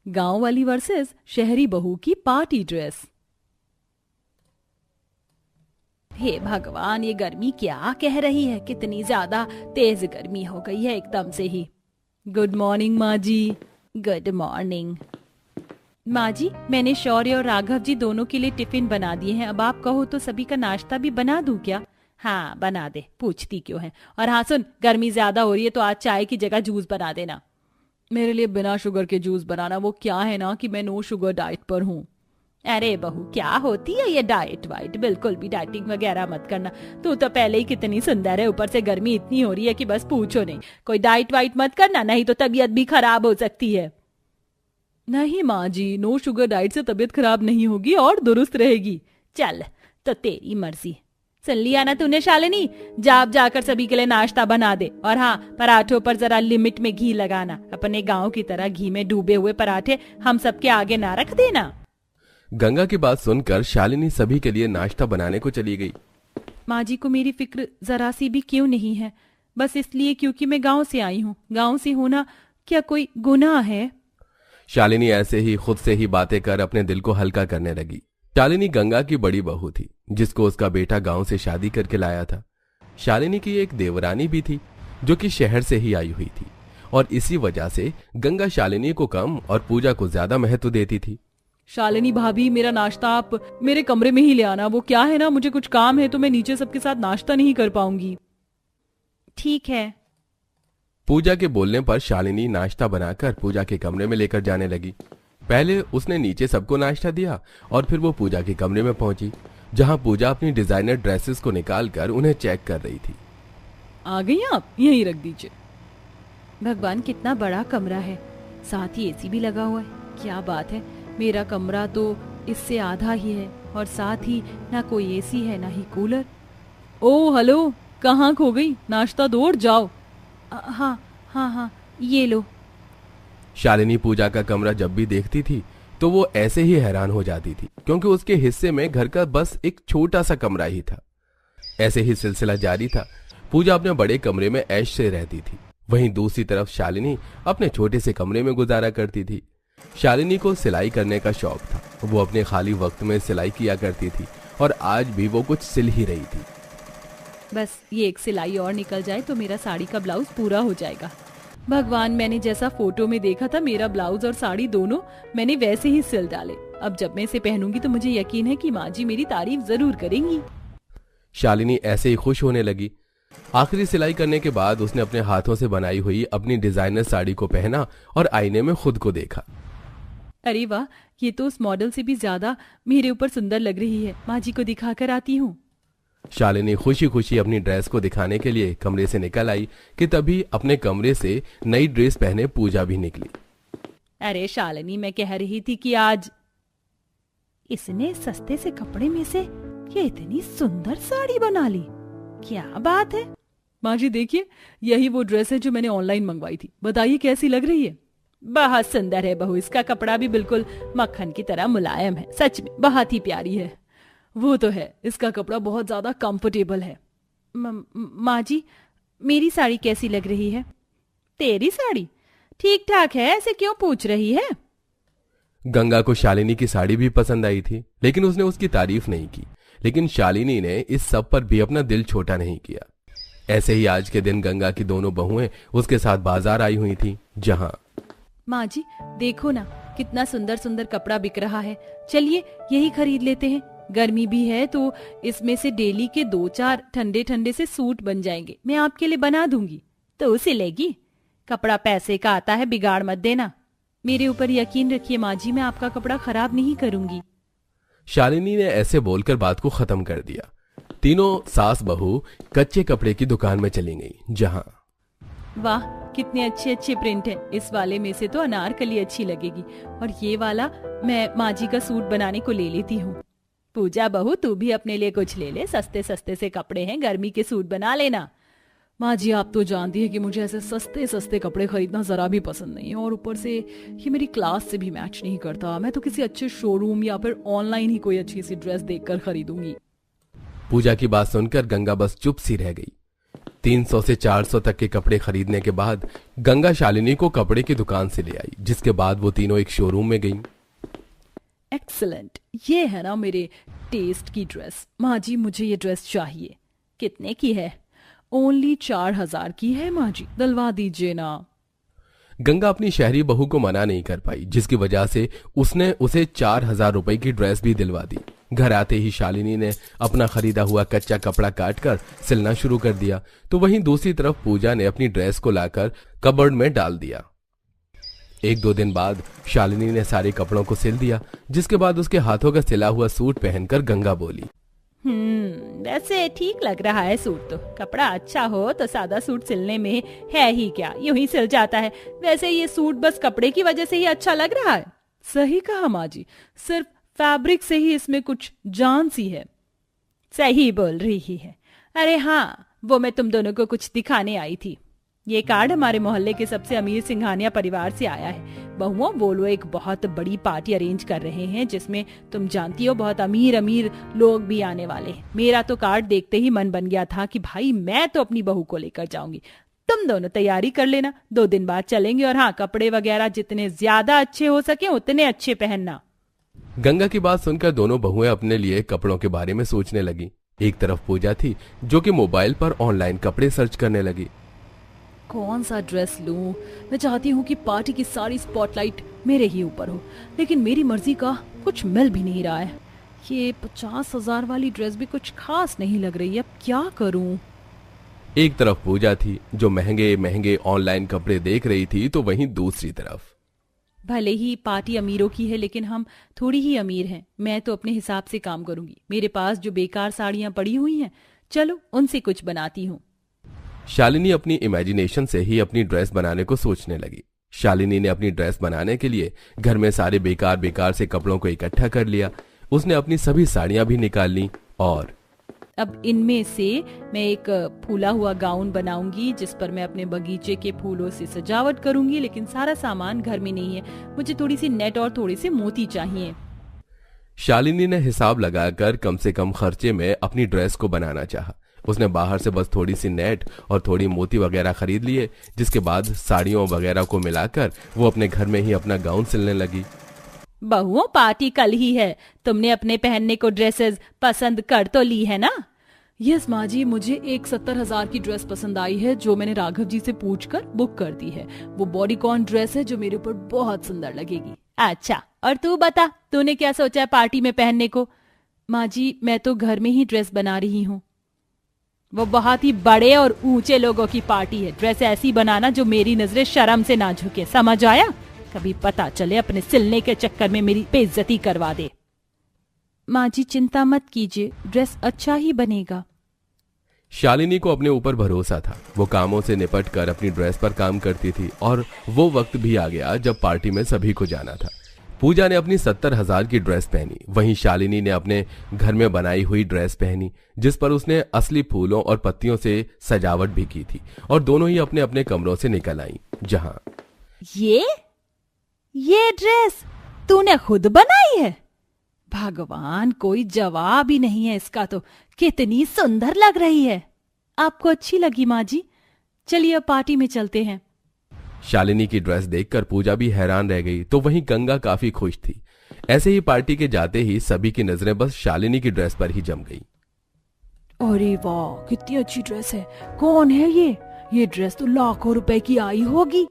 गांव वाली वर्सेस शहरी बहू की पार्टी ड्रेस। हे भगवान, ये गर्मी क्या कह रही है, कितनी ज्यादा तेज गर्मी हो गई है एकदम से ही। गुड मॉर्निंग माँ जी। गुड मॉर्निंग माँ जी, मैंने शौर्य और राघव जी दोनों के लिए टिफिन बना दिए हैं। अब आप कहो तो सभी का नाश्ता भी बना दूं क्या? हाँ बना दे, पूछती क्यों है। और हाँ सुन, गर्मी ज्यादा हो रही है तो आज चाय की जगह जूस बना देना। मेरे लिए बिना शुगर के जूस बनाना। वो क्या है ना कि मैं नो शुगर डाइट पर हूँ। अरे बहू, क्या होती है ये डाइट वाइट? बिल्कुल भी डाइटिंग वगैरह मत करना। तू तो पहले ही कितनी सुंदर है, ऊपर से गर्मी इतनी हो रही है कि बस पूछो नहीं। कोई डाइट वाइट मत करना, नहीं तो तबीयत भी खराब हो सकती है। नहीं माँ जी, नो शुगर डाइट से तबीयत खराब नहीं होगी और दुरुस्त रहेगी। चल तो तेरी मर्जी। सुन लिया ना तूने शालिनी, जाकर सभी के लिए नाश्ता बना दे। और हाँ, पराठों पर जरा लिमिट में घी लगाना। अपने गांव की तरह घी में डूबे हुए पराठे हम सबके आगे ना रख देना। गंगा की बात सुनकर शालिनी सभी के लिए नाश्ता बनाने को चली गई। माँ जी को मेरी फिक्र जरा सी भी क्यों नहीं है? बस इसलिए क्योंकि मैं गांव से आई हूँ। गांव से होना क्या कोई गुनाह है? शालिनी ऐसे ही खुद से ही बातें कर अपने दिल को हल्का करने लगी। शालिनी गंगा की बड़ी बहू थी, जिसको उसका बेटा गांव से शादी करके लाया था। शालिनी की एक देवरानी भी थी, जो कि शहर से ही आई हुई थी, और इसी वजह से गंगा शालिनी को कम और पूजा को ज्यादा महत्व देती थी। शालिनी भाभी, मेरा नाश्ता आप मेरे कमरे में ही ले आना। वो क्या है ना, मुझे कुछ काम है तो मैं नीचे सबके साथ नाश्ता नहीं कर पाऊंगी। ठीक है। पूजा के बोलने पर शालिनी नाश्ता बनाकर पूजा के कमरे में लेकर जाने लगी। पहले उसने नीचे सबको नाश्ता दिया और फिर वो पूजा के कमरे में पहुंची, जहां पूजा अपनी डिजाइनर ड्रेसेस को निकालकर उन्हें चेक कर रही थी। आ गई आप, यहीं रख दीजिए। भगवान, कितना बड़ा कमरा है, साथ ही एसी भी लगा हुआ है। क्या बात है, मेरा कमरा तो इससे आधा ही है और साथ ही ना कोई एसी है ना ही कूलर। ओ हेलो, कहाँ खो गई? नाश्ता दो और जाओ। हाँ हाँ हाँ, ये लो। शालिनी पूजा का कमरा जब भी देखती थी तो वो ऐसे ही हैरान हो जाती थी, क्योंकि उसके हिस्से में घर का बस एक छोटा सा कमरा ही था। ऐसे ही सिलसिला जारी था। पूजा अपने बड़े कमरे में ऐश से रहती थी, वहीं दूसरी तरफ शालिनी अपने छोटे से कमरे में गुजारा करती थी। शालिनी को सिलाई करने का शौक था। वो अपने खाली वक्त में सिलाई किया करती थी और आज भी वो कुछ सिल ही रही थी। बस ये एक सिलाई और निकल जाए तो मेरा साड़ी का ब्लाउज पूरा हो जाएगा। भगवान, मैंने जैसा फोटो में देखा था मेरा ब्लाउज और साड़ी दोनों मैंने वैसे ही सिल डाले। अब जब मैं इसे पहनूंगी तो मुझे यकीन है कि माँ जी मेरी तारीफ जरूर करेंगी। शालिनी ऐसे ही खुश होने लगी। आखिरी सिलाई करने के बाद उसने अपने हाथों से बनाई हुई अपनी डिजाइनर साड़ी को पहना और आईने में खुद को देखा। अरे वाह, ये तो उस मॉडल से भी ज्यादा मेरे ऊपर सुंदर लग रही है। माँ जी को दिखाकर आती हूँ। शालिनी खुशी खुशी अपनी ड्रेस को दिखाने के लिए कमरे से निकल आई कि तभी अपने कमरे से नई ड्रेस पहने पूजा भी निकली। अरे शालिनी, मैं कह रही थी कि आज इसने सस्ते से कपड़े में से ये इतनी सुंदर साड़ी बना ली। क्या बात है? माँ जी देखिए, यही वो ड्रेस है जो मैंने ऑनलाइन मंगवाई थी। बताइए कैसी लग रही है? बहुत सुंदर है बहू, इसका कपड़ा भी बिल्कुल मक्खन की तरह मुलायम है। सच में बहुत ही प्यारी है। वो तो है, इसका कपड़ा बहुत ज्यादा कंफर्टेबल है। माँ जी, मेरी साड़ी कैसी लग रही है? तेरी साड़ी ठीक ठाक है, ऐसे क्यों पूछ रही है? गंगा को शालिनी की साड़ी भी पसंद आई थी, लेकिन उसने उसकी तारीफ नहीं की। लेकिन शालिनी ने इस सब पर भी अपना दिल छोटा नहीं किया। ऐसे ही आज के दिन गंगा की दोनों बहुएं उसके साथ बाजार आई हुई थी, जहां माँ जी देखो ना, कितना सुंदर सुंदर कपड़ा बिक रहा है। चलिए यही खरीद लेते हैं। गर्मी भी है तो इसमें से डेली के 2-4 ठंडे ठंडे से सूट बन जाएंगे। मैं आपके लिए बना दूंगी। तो सिलेगी? कपड़ा पैसे का आता है, बिगाड़ मत देना। मेरे ऊपर यकीन रखिए माँ जी, मैं आपका कपड़ा खराब नहीं करूंगी। शालिनी ने ऐसे बोलकर बात को खत्म कर दिया। तीनों सास बहू कच्चे कपड़े की दुकान में चली गई, जहां वाह, कितने अच्छे अच्छे प्रिंट हैं। इस वाले में से तो अनारकली अच्छी लगेगी और ये वाला मैं माँ जी का सूट बनाने को ले लेती हूँ। पूजा बहू, तू भी अपने लिए कुछ ले ले। सस्ते सस्ते से कपड़े हैं, गर्मी के सूट बना लेना। माँ जी आप तो जानती है कि मुझे ऐसे सस्ते सस्ते कपड़े खरीदना जरा भी पसंद नहीं है, और ऊपर से ये मेरी क्लास से भी मैच नहीं करता। मैं तो किसी अच्छे शोरूम या फिर ऑनलाइन ही कोई अच्छी सी ड्रेस देखकर खरीदूंगी। पूजा की बात सुनकर गंगा बस चुप सी रह गई। 300 से 400 तक के कपड़े खरीदने के बाद गंगा शालिनी को कपड़े की दुकान से ले आई, जिसके बाद वो तीनों एक शोरूम में गईं। एक्सीलेंट, ये है ना मेरे टेस्ट की ड्रेस। माँ जी मुझे ये ड्रेस चाहिए। कितने की है? ओनली 4000 की है माँ जी, दिलवा दीजिए ना। गंगा अपनी शहरी बहू को मना नहीं कर पाई, जिसकी वजह से उसने उसे 4000 रुपए की ड्रेस भी दिलवा दी। घर आते ही शालिनी ने अपना खरीदा हुआ कच्चा कपड़ा काटकर सिलना शुरू कर दिया, तो वहीं दूसरी तरफ पूजा ने अपनी ड्रेस को लाकर कबर्ड में डाल दिया। 1-2 दिन बाद शालिनी ने सारे कपड़ों को सिल दिया, जिसके बाद उसके हाथों का सिला हुआ सूट पहनकर गंगा बोली, वैसे ठीक लग रहा है सूट तो। कपड़ा अच्छा हो तो सादा सूट सिलने में है ही क्या, यूं ही सिल जाता है। वैसे ये सूट बस कपड़े की वजह से ही अच्छा लग रहा है। सही कहा माँ जी, सिर्फ फैब्रिक से ही इसमें कुछ जान सी है। सही बोल रही है। अरे हाँ, वो मैं तुम दोनों को कुछ दिखाने आई थी। ये कार्ड हमारे मोहल्ले के सबसे अमीर सिंघानिया परिवार से आया है। बहुओं, वो लोग एक बहुत बड़ी पार्टी अरेंज कर रहे हैं, जिसमें तुम जानती हो बहुत अमीर अमीर लोग भी आने वाले हैं। मेरा तो कार्ड देखते ही मन बन गया था कि भाई मैं तो अपनी बहू को लेकर जाऊंगी। तुम दोनों तैयारी कर लेना, 2 दिन बाद चलेंगे। और हाँ, कपड़े वगैरह जितने ज्यादा अच्छे हो सके उतने अच्छे पहनना। गंगा की बात सुनकर दोनों बहुएं अपने लिए कपड़ों के बारे में सोचने लगी। एक तरफ पूजा थी जो कि मोबाइल पर ऑनलाइन कपड़े सर्च करने लगी। कौन सा ड्रेस लूं? मैं चाहती हूँ कि पार्टी की सारी स्पॉटलाइट मेरे ही ऊपर हो, लेकिन मेरी मर्जी का कुछ मिल भी नहीं रहा है। ये 50,000 वाली ड्रेस भी कुछ खास नहीं लग रही है, अब क्या करूं? एक तरफ पूजा थी जो महंगे महंगे ऑनलाइन कपड़े देख रही थी, तो वहीं दूसरी तरफ भले ही पार्टी अमीरों की है, लेकिन हम थोड़ी ही अमीर हैं। मैं तो अपने हिसाब से काम करूंगी। मेरे पास जो बेकार साड़ियां पड़ी हुई हैं, चलो उनसे कुछ बनाती हूँ। शालिनी अपनी इमेजिनेशन से ही अपनी ड्रेस बनाने को सोचने लगी। शालिनी ने अपनी ड्रेस बनाने के लिए घर में सारे बेकार बेकार से कपड़ों को इकट्ठा कर लिया। उसने अपनी सभी साड़ियां भी निकाल ली और अब इनमें से मैं एक फूला हुआ गाउन बनाऊंगी, जिस पर मैं अपने बगीचे के फूलों से सजावट करूंगी। लेकिन सारा सामान घर में नहीं है, मुझे थोड़ी सी नेट और थोड़े से मोती चाहिए। शालिनी ने हिसाब लगाकर कम से कम खर्चे में अपनी ड्रेस को बनाना चाहा। उसने बाहर से बस थोड़ी सी नेट और थोड़ी मोती वगैरह खरीद लिए, जिसके बाद साड़ियों वगैरह को मिलाकर वो अपने घर में ही अपना गाउन सिलने लगी। बहुओं, पार्टी कल ही है, तुमने अपने पहनने को ड्रेसेस पसंद कर तो ली है ना? यस माँ जी, मुझे एक 70,000 की ड्रेस पसंद आई है, जो मैंने राघव जी से पूछकर बुक कर दी है। वो बॉडीकॉन ड्रेस है जो मेरे ऊपर बहुत सुंदर लगेगी। अच्छा, और तू बता, तूने क्या सोचा है पार्टी में पहनने को? माँ जी, मैं तो घर में ही ड्रेस बना रही हूँ। वो बहुत ही बड़े और ऊंचे लोगों की पार्टी है। ड्रेस ऐसी बनाना जो मेरी नजरें शर्म से ना झुके, समझ आया? कभी पता चले अपने सिलने के चक्कर में मेरी बेइज्जती करवा दे। माँ जी चिंता मत कीजिए, ड्रेस अच्छा ही बनेगा। शालिनी को अपने ऊपर भरोसा था। वो कामों से निपट कर अपनी ड्रेस पर काम करती थी और वो वक्त भी आ गया जब पार्टी में सभी को जाना था। पूजा ने अपनी 70,000 की ड्रेस पहनी, वहीं शालिनी ने अपने घर में बनाई हुई ड्रेस पहनी, जिस पर उसने असली फूलों और पत्तियों से सजावट भी की थी। और दोनों ही अपने अपने कमरों से निकल आईं, जहां ये ड्रेस तूने खुद बनाई है? भगवान, कोई जवाब ही नहीं है इसका तो। कितनी सुंदर लग रही है। आपको अच्छी लगी माँ जी? चलिए अब पार्टी में चलते हैं। शालिनी की ड्रेस देखकर पूजा भी हैरान रह गई, तो वहीं गंगा काफी खुश थी। ऐसे ही पार्टी के जाते ही सभी की नजरें बस शालिनी की ड्रेस पर ही जम गई। अरे वाह, कितनी अच्छी ड्रेस है। कौन है ये ड्रेस तो लाखों रुपए की आई होगी।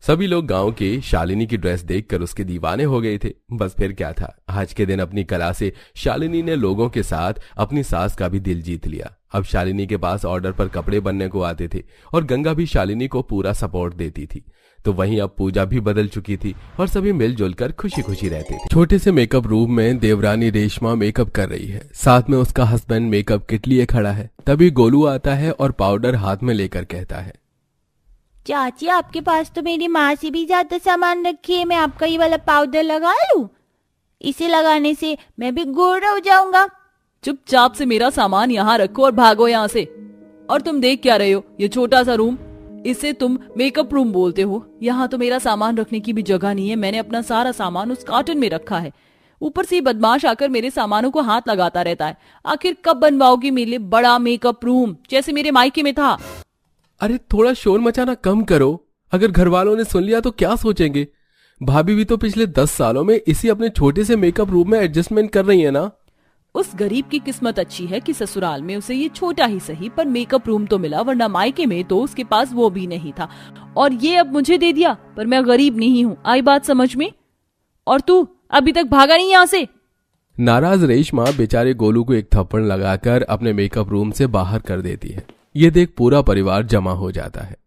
सभी लोग गांव के शालिनी की ड्रेस देखकर उसके दीवाने हो गए थे। बस फिर क्या था, आज के दिन अपनी कला से शालिनी ने लोगों के साथ अपनी सास का भी दिल जीत लिया। अब शालिनी के पास ऑर्डर पर कपड़े बनने को आते थे और गंगा भी शालिनी को पूरा सपोर्ट देती थी। तो वहीं अब पूजा भी बदल चुकी थी और सभी मिलजुल कर खुशी खुशी रहते थे। छोटे से मेकअप रूम में देवरानी रेशमा मेकअप कर रही है, साथ में उसका हस्बैंड मेकअप किट लिए खड़ा है। तभी गोलू आता है और पाउडर हाथ में लेकर कहता है, चाची आपके पास तो मेरी माँ से भी ज्यादा सामान रखी है, मैं आपका ये वाला पाउडर लगा लूं? इसे लगाने से मैं भी गोरा हो जाऊंगा। चुपचाप से मेरा सामान यहाँ रखो और भागो यहाँ से। और तुम देख क्या रहे हो? ये छोटा सा रूम, इसे तुम मेकअप रूम बोलते हो? यहाँ तो मेरा सामान रखने की भी जगह नहीं है। मैंने अपना सारा सामान उस कार्टन में रखा है। ऊपर से ये बदमाश आकर मेरे सामानों को हाथ लगाता रहता है। आखिर कब बनवाओगी मेरे लिए बड़ा मेकअप रूम जैसे मेरे मायके में था? अरे थोड़ा शोर मचाना कम करो, अगर घर वालों ने सुन लिया तो क्या सोचेंगे? भाभी भी तो पिछले 10 सालों में इसी अपने छोटे से मेकअप रूम में एडजस्टमेंट कर रही है ना। उस गरीब की किस्मत अच्छी है कि ससुराल में उसे ये छोटा ही सही पर मेकअप रूम तो मिला, वरना मायके में तो उसके पास वो भी नहीं था और ये अब मुझे दे दिया। पर मैं गरीब नहीं हूँ, आई बात समझ में? और तू अभी तक भागा नहीं यहाँ से? नाराज रेशमा बेचारे गोलू को एक थप्पड़ लगाकर अपने मेकअप रूम से बाहर कर देती है। ये देख पूरा परिवार जमा हो जाता है।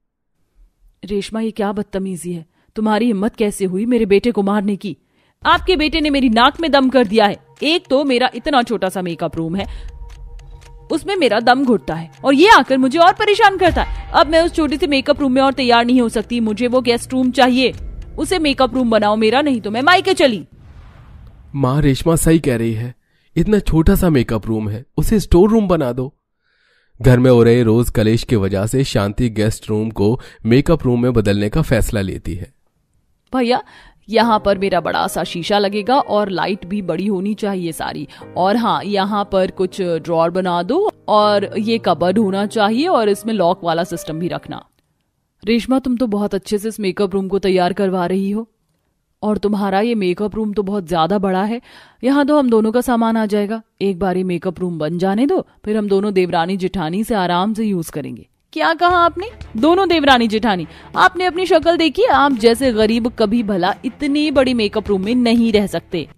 रेशमा, ये क्या बदतमीजी है? तुम्हारी हिम्मत कैसे हुई मेरे बेटे को मारने की? आपके बेटे ने मेरी नाक में दम कर दिया है। एक तो मेरा इतना छोटा सा मेकअप रूम है, उसमें मेरा दम घुटता है और ये आकर मुझे और परेशान करता है। अब मैं उस छोटे से मेकअप रूम में और तैयार नहीं हो सकती, मुझे वो गेस्ट रूम चाहिए। उसे मेकअप रूम बनाओ मेरा, नहीं तो मैं मायके चली। माँ, रेशमा सही कह रही है, इतना छोटा सा मेकअप रूम है, उसे स्टोर रूम बना दो। घर में हो रहे रोज कलेश की वजह से शांति गेस्ट रूम को मेकअप रूम में बदलने का फैसला लेती है। भैया, यहाँ पर मेरा बड़ा सा शीशा लगेगा और लाइट भी बड़ी होनी चाहिए सारी, और हाँ, यहाँ पर कुछ ड्रॉर बना दो और ये कबर्ड होना चाहिए और इसमें लॉक वाला सिस्टम भी रखना। रेशमा, तुम तो बहुत अच्छे से इस मेकअप रूम को तैयार करवा रही हो और तुम्हारा ये मेकअप रूम तो बहुत ज्यादा बड़ा है। यहाँ तो हम दोनों का सामान आ जाएगा। एक बार ये मेकअप रूम बन जाने दो, फिर हम दोनों देवरानी जेठानी से आराम से यूज करेंगे। क्या कहा आपने? दोनों देवरानी जेठानी? आपने अपनी शक्ल देखी? आप जैसे गरीब कभी भला इतने बड़ी मेकअप रूम में नहीं रह सकते।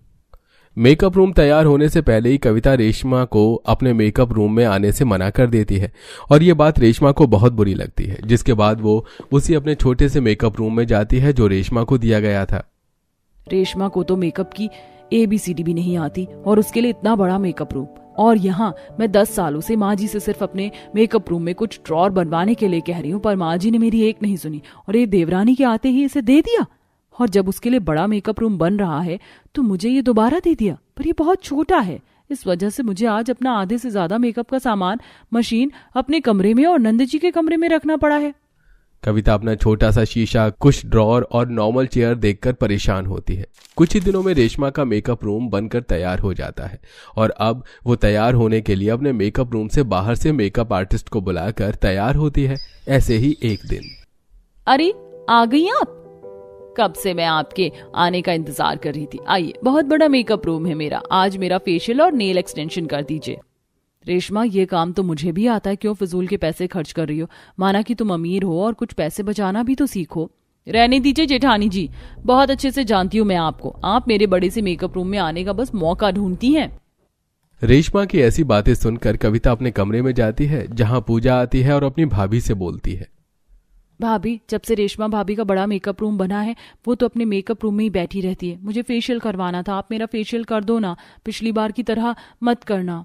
मेकअप रूम तैयार होने से पहले ही कविता रेशमा को अपने मेकअप रूम में आने से मना कर देती है और ये बात रेशमा को बहुत बुरी लगती है, जिसके बाद वो उसी अपने छोटे से मेकअप रूम में जाती है जो रेशमा को दिया गया था। रेशमा को तो मेकअप की ABCD भी नहीं आती और उसके लिए इतना बड़ा मेकअप रूम। और यहाँ मैं 10 सालों से माँ जी से सिर्फ अपने मेकअप रूम में कुछ ड्रॉर बनवाने के लिए कह रही हूँ, पर माँ जी ने मेरी एक नहीं सुनी और ये देवरानी के आते ही इसे दे दिया। और जब उसके लिए बड़ा मेकअप रूम बन रहा है तो मुझे ये दोबारा दे दिया, पर ये बहुत छोटा है। इस वजह से मुझे आज अपना आधे से ज्यादा मेकअप का सामान, मशीन अपने कमरे में और नंद जी के कमरे में रखना पड़ा है। कविता अपना छोटा सा शीशा, कुछ ड्रॉर और नॉर्मल चेयर देखकर परेशान होती है। कुछ ही दिनों में रेशमा का मेकअप रूम बनकर तैयार हो जाता है और अब वो तैयार होने के लिए अपने मेकअप रूम से बाहर से मेकअप आर्टिस्ट को बुलाकर तैयार होती है। ऐसे ही एक दिन, अरे आ गई आप? कब से मैं आपके आने का इंतजार कर रही थी। आइए, बहुत बड़ा मेकअप रूम है मेरा, आज मेरा फेशियल और नेल एक्सटेंशन कर दीजिए। रेशमा, ये काम तो मुझे भी आता है, क्यों फिजूल के पैसे खर्च कर रही हो? माना कि तुम अमीर हो और कुछ पैसे बचाना भी तो सीखो। रहने दीजिए जेठानी जी, बहुत अच्छे से जानती हूँ मैं आपको। आप मेरे बड़े से मेकअप रूम में आने का बस मौका ढूंढती हैं। रेशमा की ऐसी बातें सुनकर कविता अपने कमरे में जाती है, जहां पूजा आती है और अपनी भाभी से बोलती है। भाभी, जब से रेशमा भाभी का बड़ा मेकअप रूम बना है वो तो अपने मेकअप रूम में ही बैठी रहती है। मुझे फेशियल करवाना था, आप मेरा फेशियल कर दो ना, पिछली बार की तरह मत करना।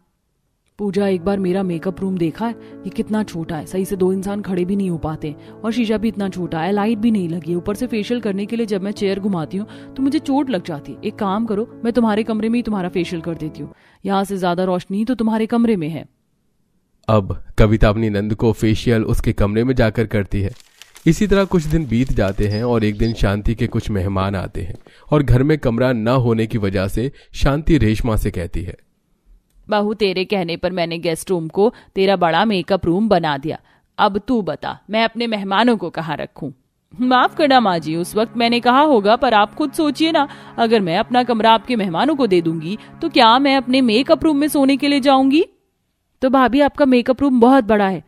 पूजा, एक बार मेरा मेकअप रूम देखा है? ये कितना छोटा है, सही से 2 इंसान खड़े भी नहीं हो पाते और शीशा भी इतना छोटा है, लाइट भी नहीं लगी। ऊपर से फेशियल करने के लिए जब मैं चेयर घुमाती हूँ तो मुझे चोट लग जाती है। एक काम करो, मैं तुम्हारे कमरे में ही तुम्हारा फेशियल कर देती हूँ, यहाँ से ज्यादा रोशनी तो तुम्हारे कमरे में है। अब कविता अपनी नंद को फेशियल उसके कमरे में जाकर करती है। इसी तरह कुछ दिन बीत जाते हैं और एक दिन शांति के कुछ मेहमान आते हैं और घर में कमरा न होने की वजह से शांति रेशमा से कहती है, बहू, तेरे कहने पर मैंने गेस्ट रूम को तेरा बड़ा मेकअप रूम बना दिया। अब तू बता, मैं अपने मेहमानों को कहाँ रखूं? माफ करना माँ जी, उस वक्त मैंने कहा होगा, पर आप खुद सोचिए ना, अगर मैं अपना कमरा आपके मेहमानों को दे दूंगी तो क्या मैं अपने मेकअप रूम में सोने के लिए जाऊंगी? तो भाभी, आपका मेकअप रूम बहुत बड़ा है,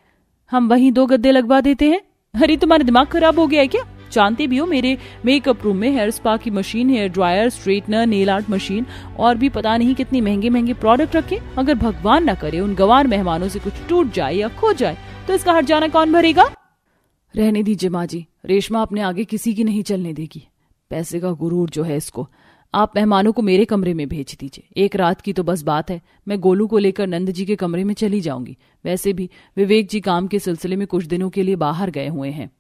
हम वहीं 2 गद्दे लगवा देते हैं। अरे तुम्हारा दिमाग खराब हो गया है क्या? जानते भी हो मेरे मेकअप रूम में हेयर स्पा की machine, hair dryer, straightener, nail art machine और भी पता नहीं कितनी महंगे महंगे प्रोडक्ट रखे। अगर भगवान ना करे उन गंवार मेहमानों से कुछ टूट जाए या खो जाए तो इसका हर्जाना कौन भरेगा? रहने दीजिए माँ जी, रेशमा अपने आगे किसी की नहीं चलने देगी। पैसे का गुरूर जो है इसको। आप मेहमानों को मेरे कमरे में भेज दीजिए। एक रात की तो बस बात है, मैं गोलू को लेकर नंद जी के कमरे में चली जाऊंगी। वैसे भी विवेक जी काम के सिलसिले में कुछ दिनों के लिए बाहर गए हुए हैं।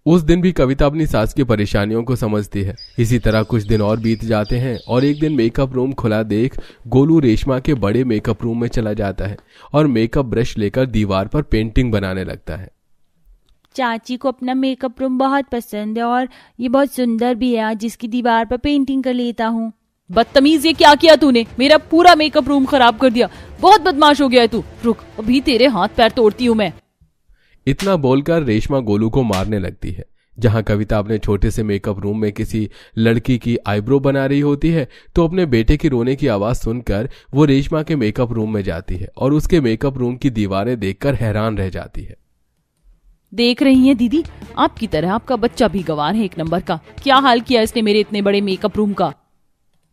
उस दिन भी कविता अपनी सास की परेशानियों को समझती है। इसी तरह कुछ दिन और बीत जाते हैं और एक दिन मेकअप रूम खुला देख गोलू रेशमा के बड़े मेकअप रूम में चला जाता है और मेकअप ब्रश लेकर दीवार पर पेंटिंग बनाने लगता है। चाची को अपना मेकअप रूम बहुत पसंद है और ये बहुत सुंदर भी है, आज इसकी दीवार पर पेंटिंग कर लेता हूँ। बदतमीज, ये क्या किया तूने? मेरा पूरा मेकअप रूम खराब कर दिया। बहुत बदमाश हो गया है तू। रुक, अभी तेरे हाथ पैर तोड़ती हूँ मैं। इतना बोलकर रेशमा गोलू को मारने लगती है। जहां कविता अपने छोटे से मेकअप रूम में किसी लड़की की आईब्रो बना रही होती है तो अपने बेटे की रोने की आवाज सुनकर वो रेशमा के मेकअप रूम में जाती है और उसके मेकअप रूम की दीवारें देखकर हैरान रह जाती है। देख रही हैं दीदी, आपकी तरह आपका बच्चा भी गंवार है एक नंबर का। क्या हाल किया इसने मेरे इतने बड़े मेकअप रूम का।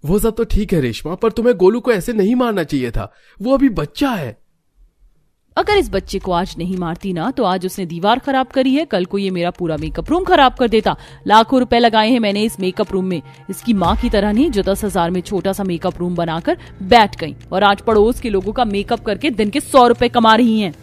वो सब तो ठीक है रेशमा, पर तुम्हें गोलू को ऐसे नहीं मारना चाहिए था। वो अभी बच्चा है। अगर इस बच्चे को आज नहीं मारती ना तो आज उसने दीवार खराब करी है, कल को ये मेरा पूरा मेकअप रूम खराब कर देता। लाखों रुपए लगाए हैं मैंने इस मेकअप रूम में। इसकी माँ की तरह नहीं जो 10,000 में छोटा सा मेकअप रूम बनाकर बैठ गई और आज पड़ोस के लोगों का मेकअप करके दिन के 100 रुपए कमा रही हैं।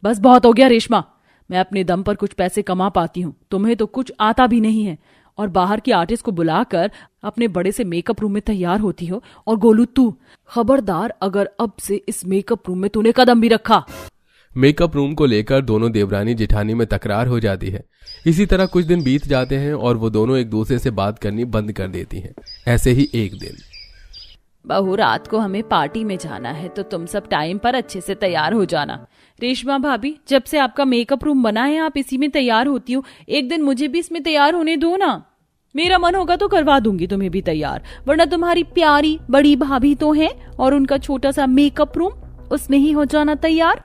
बस बहुत हो गया रेशमा, मैं अपने दम पर कुछ पैसे कमा पाती हूँ, तुम्हें तो कुछ आता भी नहीं है और बाहर की आर्टिस्ट को बुलाकर अपने बड़े से मेकअप रूम में तैयार होती हो। और गोलू तू खबरदार, अगर अब से इस मेकअप रूम में तूने कदम भी रखा। मेकअप रूम को लेकर दोनों देवरानी जेठानी में तकरार हो जाती है। इसी तरह कुछ दिन बीत जाते हैं और वो दोनों एक दूसरे से बात करनी बंद कर देती हैं। ऐसे ही एक दिन, बहू रात को हमें पार्टी में जाना है तो तुम सब टाइम पर अच्छे से तैयार हो जाना। रेशमा भाभी, जब से आपका मेकअप रूम बना है आप इसी में तैयार होती हो, एक दिन मुझे भी इसमें तैयार होने दो ना। मेरा मन होगा तो करवा दूंगी तुम्हें भी तैयार, वरना तुम्हारी प्यारी बड़ी भाभी तो है और उनका छोटा सा मेकअप रूम, उसमें ही हो जाना तैयार।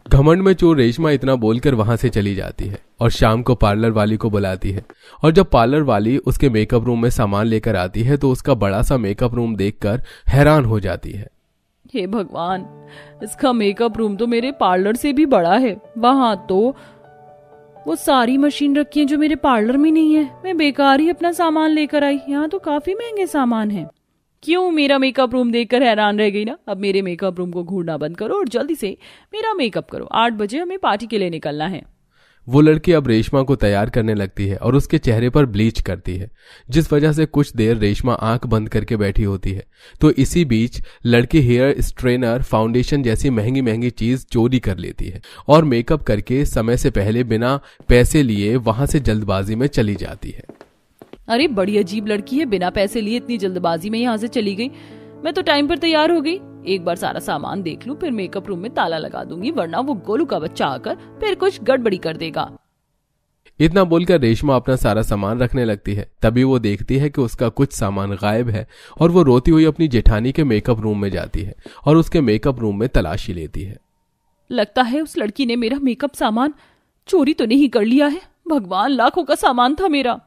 घमंड में चोर रेशमा इतना बोलकर वहां से चली जाती है और शाम को पार्लर वाली को बुलाती है। और जब पार्लर वाली उसके मेकअप रूम में सामान लेकर आती है तो उसका बड़ा सा मेकअप रूम देखकर हैरान हो जाती है। हे भगवान, इसका मेकअप रूम तो मेरे पार्लर से भी बड़ा है। वहां तो वो सारी मशीन रखी है जो मेरे पार्लर में नहीं है। मैं बेकार ही अपना सामान लेकर आई। यहाँ तो काफी महंगे सामान है। क्यों मेरा मेकअप रूम देखकर हैरान रह गई ना? अब मेरे मेकअप रूम को घूरना बंद करो और जल्दी से मेरा मेकअप करो। 8 बजे हमें पार्टी के लिए निकलना है। वो लड़की अब रेशमा को तैयार करने लगती है और उसके चेहरे पर ब्लीच करती है, जिस वजह से कुछ देर रेशमा आंख बंद करके बैठी होती है। तो इसी बीच लड़की हेयर स्ट्रेनर, फाउंडेशन जैसी महंगी महंगी चीज चोरी कर लेती है और मेकअप करके समय से पहले बिना पैसे लिए वहां से जल्दबाजी में चली जाती है। अरे बड़ी अजीब लड़की है, बिना पैसे लिए इतनी जल्दबाजी में यहाँ से चली गई। मैं तो टाइम पर तैयार हो गई। एक बार सारा सामान देख लूं, फिर मेकअप रूम में ताला लगा दूंगी, वरना वो गोलू का बच्चा आकर फिर कुछ गड़बड़ी कर देगा। इतना बोलकर रेशमा अपना सारा सामान रखने लगती है। तभी वो देखती है कि उसका कुछ सामान गायब है और वो रोती हुई अपनी जेठानी के मेकअप रूम में जाती है और उसके मेकअप रूम में तलाशी लेती है। लगता है उस लड़की ने मेरा मेकअप सामान चोरी तो नहीं कर लिया है। भगवान, लाखों का सामान था मेरा।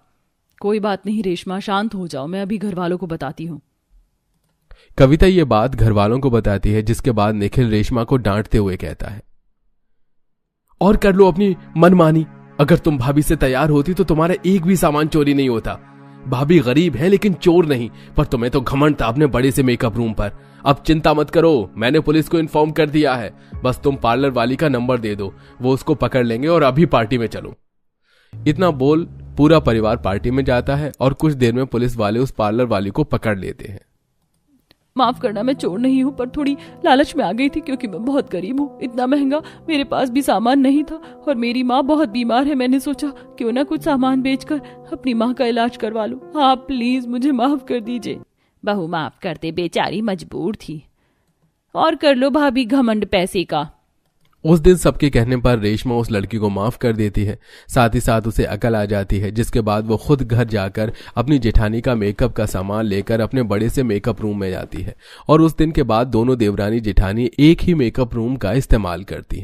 कोई बात नहीं रेशमा, शांत हो जाओ, मैं अभी घर वालों को बताती हूँ। कविता ये बात घर वालों को बताती है, जिसके बाद निखिल रेशमा को डांटते हुए कहता है, और कर लो अपनी मनमानी। अगर तुम भाभी से तैयार होती तो तुम्हारा एक भी सामान चोरी नहीं होता। भाभी गरीब है लेकिन चोर नहीं, पर तुम्हें तो घमंड था अपने बड़े से मेकअप रूम पर। अब चिंता मत करो, मैंने पुलिस को इन्फॉर्म कर दिया है। बस तुम पार्लर वाली का नंबर दे दो, वो उसको पकड़ लेंगे और अभी पार्टी में चलो। इतना बोल पूरा परिवार पार्टी में जाता है और कुछ देर में पुलिस वाले उस पार्लर वाली को पकड़ लेते हैं। माफ करना, मैं चोर नहीं हूँ, पर थोड़ी लालच में आ गई थी क्योंकि मैं बहुत गरीब हूँ। इतना महंगा मेरे पास भी सामान नहीं था और मेरी माँ बहुत बीमार है। मैंने सोचा क्यों ना कुछ सामान बेचकर अपनी माँ का इलाज करवा लूं। आप प्लीज मुझे माफ कर दीजिए। बहू माफ कर दे, बेचारी मजबूर थी। और कर लो भाभी घमंड पैसे का। उस दिन सबके कहने पर रेशमा उस लड़की को माफ कर देती है। साथ ही साथ उसे अकल आ जाती है, जिसके बाद वो खुद घर जाकर अपनी जेठानी का मेकअप का सामान लेकर अपने बड़े से मेकअप रूम में जाती है और उस दिन के बाद दोनों देवरानी जेठानी एक ही मेकअप रूम का इस्तेमाल करती है।